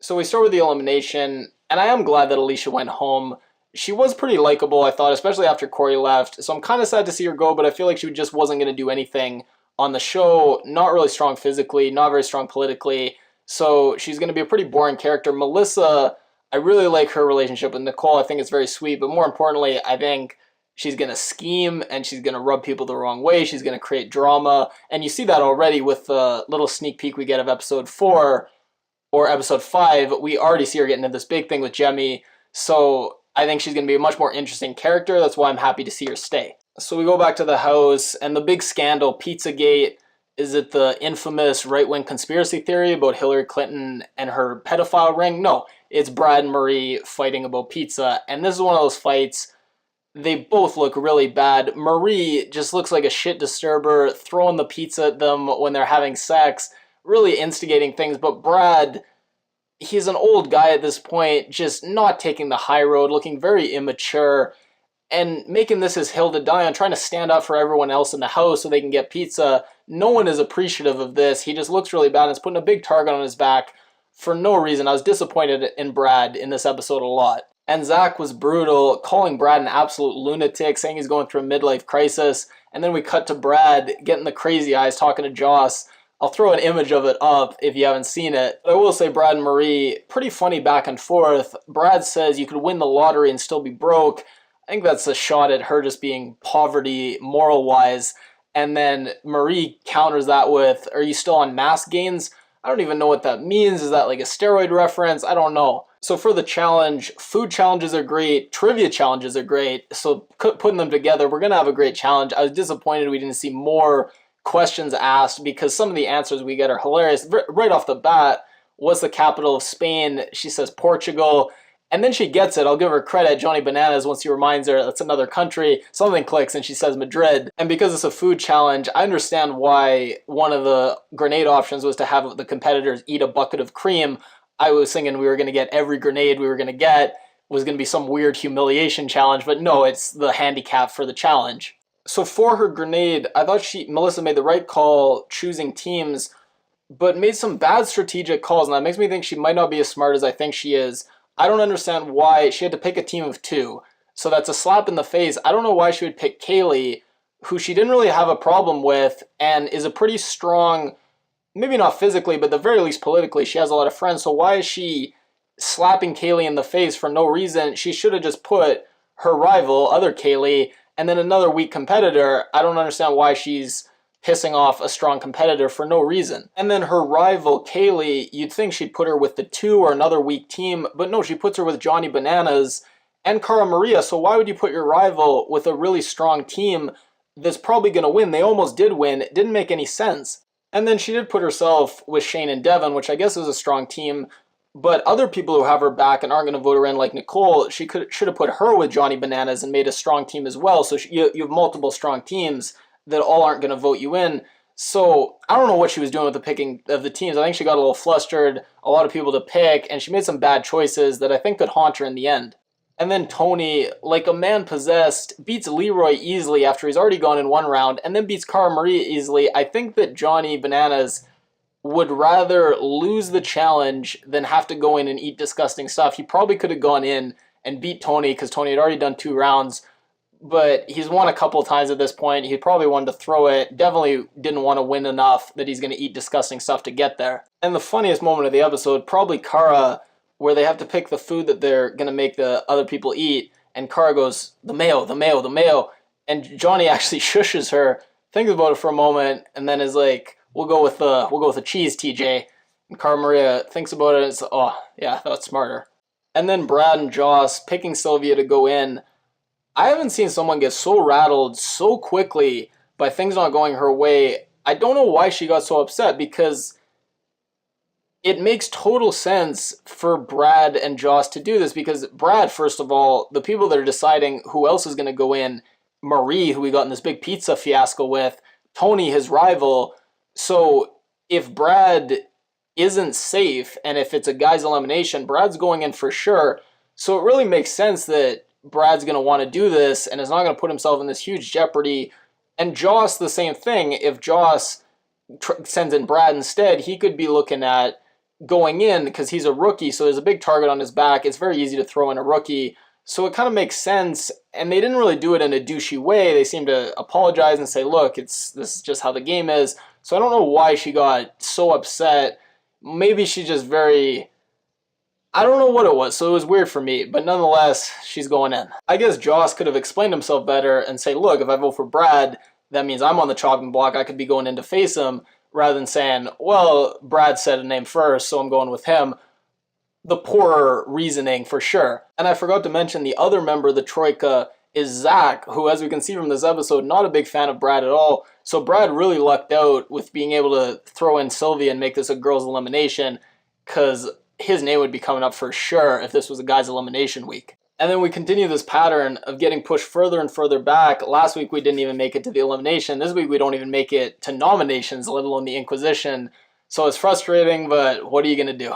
So we start with the elimination, and I am glad that Alicia went home. She was pretty likable, I thought, especially after Corey left. So I'm kind of sad to see her go, but I feel like she just wasn't going to do anything on the show. Not really strong physically, not very strong politically. So she's going to be a pretty boring character. Melissa, I really like her relationship with Nicole. I think it's very sweet, but more importantly, I think she's going to scheme and she's going to rub people the wrong way. She's going to create drama. And you see that already with the little sneak peek we get of episode 4 or episode 5. We already see her getting into this big thing with Jemmye. So I think she's going to be a much more interesting character. That's why I'm happy to see her stay. So we go back to the house, and the big scandal, Pizzagate. Is it the infamous right-wing conspiracy theory about Hillary Clinton and her pedophile ring? No, it's Brad and Marie fighting about pizza. And this is one of those fights. They both look really bad. Marie just looks like a shit disturber, throwing the pizza at them when they're having sex, really instigating things. But Brad, he's an old guy at this point, just not taking the high road, looking very immature, and making this his hill to die on, trying to stand up for everyone else in the house so they can get pizza. No one is appreciative of this. He just looks really bad and is putting a big target on his back for no reason. I was disappointed in Brad in this episode a lot. And Zach was brutal, calling Brad an absolute lunatic, saying he's going through a midlife crisis. And then we cut to Brad getting the crazy eyes, talking to Joss. I'll throw an image of it up if you haven't seen it. But I will say Brad and Marie, pretty funny back and forth. Brad says you could win the lottery and still be broke. I think that's a shot at her just being poverty moral-wise. And then Marie counters that with, are you still on mass gains? I don't even know what that means. Is that like a steroid reference? I don't know. So for the challenge, food challenges are great. Trivia challenges are great. So putting them together, we're going to have a great challenge. I was disappointed we didn't see more questions asked because some of the answers we get are hilarious. Right off the bat, what's the capital of Spain? She says Portugal. And then she gets it. I'll give her credit. Johnny Bananas, once he reminds her that's another country, something clicks and she says Madrid. And because it's a food challenge, I understand why one of the grenade options was to have the competitors eat a bucket of cream. I was thinking we were going to get every grenade we were going to get was going to be some weird humiliation challenge, but no, it's the handicap for the challenge. So for her grenade, I thought Melissa made the right call choosing teams, but made some bad strategic calls, and that makes me think she might not be as smart as I think she is. I don't understand why she had to pick a team of 2. So that's a slap in the face. I don't know why she would pick Kaylee, who she didn't really have a problem with and is a pretty strong, maybe not physically, but at the very least politically, she has a lot of friends. So why is she slapping Kaylee in the face for no reason? She should have just put her rival, other Kaylee, and then another weak competitor. I don't understand why she's pissing off a strong competitor for no reason. And then her rival, Kaylee, you'd think she'd put her with the 2 or another weak team, but no, she puts her with Johnny Bananas and Cara Maria. So why would you put your rival with a really strong team that's probably going to win? They almost did win. It didn't make any sense. And then she did put herself with Shane and Devin, which I guess is a strong team, but other people who have her back and aren't going to vote her in, like Nicole, should have put her with Johnny Bananas and made a strong team as well. So you have multiple strong teams that all aren't going to vote you in. So I don't know what she was doing with the picking of the teams. I think she got a little flustered, a lot of people to pick, and she made some bad choices that I think could haunt her in the end. And then Tony, like a man possessed, beats Leroy easily after he's already gone in one round, and then beats Cara Maria easily. I think that Johnny Bananas would rather lose the challenge than have to go in and eat disgusting stuff. He probably could have gone in and beat Tony because Tony had already done 2 rounds, but he's won a couple of times at this point. He probably wanted to throw it. Definitely didn't want to win enough that he's going to eat disgusting stuff to get there. And the funniest moment of the episode, probably Cara, where they have to pick the food that they're going to make the other people eat, and Cara goes, the mayo, the mayo, the mayo. And Johnny actually shushes her, thinks about it for a moment, and then is like, we'll go with the cheese, TJ. And Cara Maria thinks about it and says, oh, yeah, that's smarter. And then Brad and Joss picking Sylvia to go in. I haven't seen someone get so rattled so quickly by things not going her way. I don't know why she got so upset, because it makes total sense for Brad and Joss to do this, because Brad, first of all, the people that are deciding who else is going to go in, Marie, who we got in this big pizza fiasco with, Tony, his rival. So if Brad isn't safe, and if it's a guy's elimination, Brad's going in for sure. So it really makes sense that Brad's going to want to do this and is not going to put himself in this huge jeopardy. And Joss, the same thing. If Joss sends in Brad instead, he could be looking at going in because he's a rookie, so there's a big target on his back. It's very easy to throw in a rookie. So it kind of makes sense, and they didn't really do it in a douchey way. They seemed to apologize and say, look, this is just how the game is. So I don't know why she got so upset. Maybe she's just very... I don't know what it was, so it was weird for me. But nonetheless, she's going in. I guess Joss could have explained himself better and say, look, if I vote for Brad, that means I'm on the chopping block. I could be going in to face him, rather than saying, well, Brad said a name first, so I'm going with him. The poorer reasoning for sure. And I forgot to mention the other member of the Troika is Zach, who, as we can see from this episode, not a big fan of Brad at all. So Brad really lucked out with being able to throw in Sylvia and make this a girls' elimination, because his name would be coming up for sure if this was a guys' elimination week. And then we continue this pattern of getting pushed further and further back. Last week we didn't even make it to the elimination. This week we don't even make it to nominations, let alone the Inquisition. So it's frustrating, but what are you going to do?